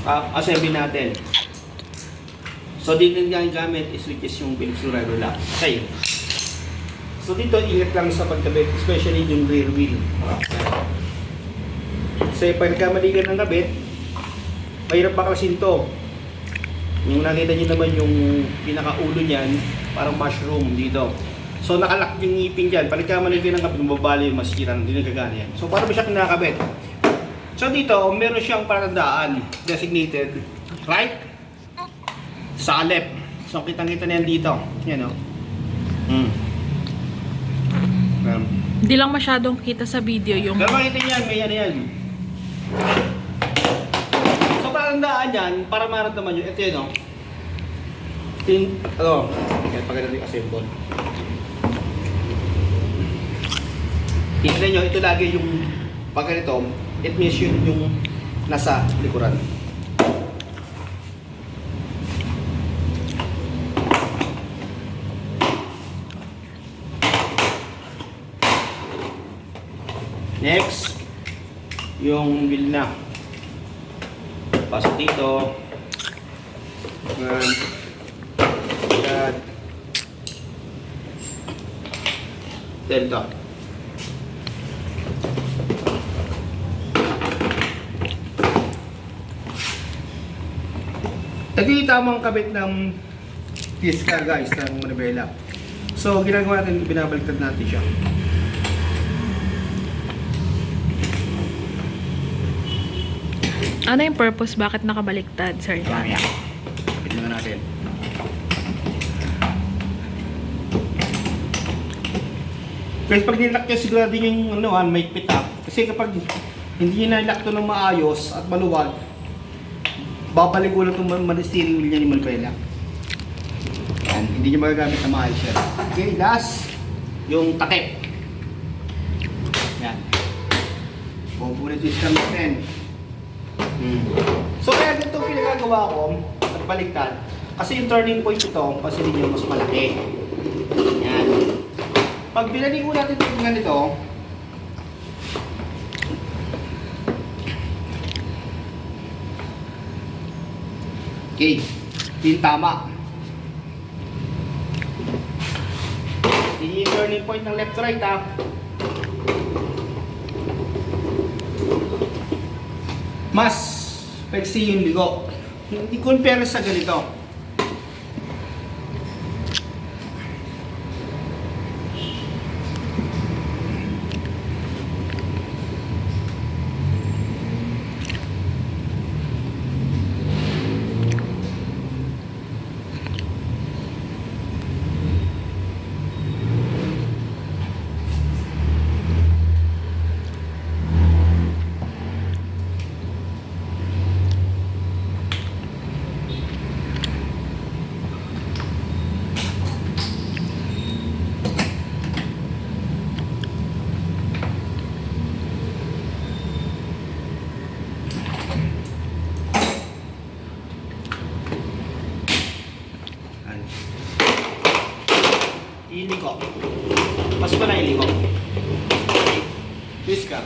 assembly natin. So dito yung gamit is which is yung Phillips screwdriver lock. Okay. So dito ingat lang sa pagkabit, especially yung rear wheel. Kasi pag nagkamali ka ng kabit, mahirap baklasin to. Yung nakita nyo naman yung pinakaulo niyan, parang mushroom dito. So nakalak yung ngipin dyan. Pag nagkamali ka ng kabit, mababali yung masira, hindi nagkagana yan. So para ba siya kinakabit? So dito, meron siyang palatandaan, designated right sa left. So kitang-kita na yan dito. Yan o. Hindi lang masyadong kita sa video yung... Pero makita niyan, may yan yan. So palatandaan yan, para maramdaman nyo, ito yun o. Kaya pagkita yung assemble. Tignan nyo, ito lagi yung pag ganito, it means yun yung nasa likuran. Next, yung wheel na. Pasok dito. Yan. Dito. Ito yung tamang kabit ng fisker guys, ng manibela. So ginagawa natin, binabaliktad natin siya. Ano yung purpose? Bakit nakabaliktad, sir? Mamaya. Kapit na natin. Guys, pag nilak nyo sigurado yung may pit up. Kasi kapag hindi nyo nilak ito ng maayos at maluwag, babalik ulit itong steering wheel niya ni manibela. Yan, hindi nyo magagamit na maayos yan. Okay, last, yung takip. Yan. Bubulit yung stem natin. So kaya ganito pinagagawa ko at baliktad kasi yung turning point ito kasi ninyo mas malaki. Yan. Pag binalingo natin ito ganito, okay, yung tama. Hindi yung turning point ng left to right ha. Mas peksi yung ligo. Hindi compare sa ganito. Iliko. Mas pa na iliko. Twist ka.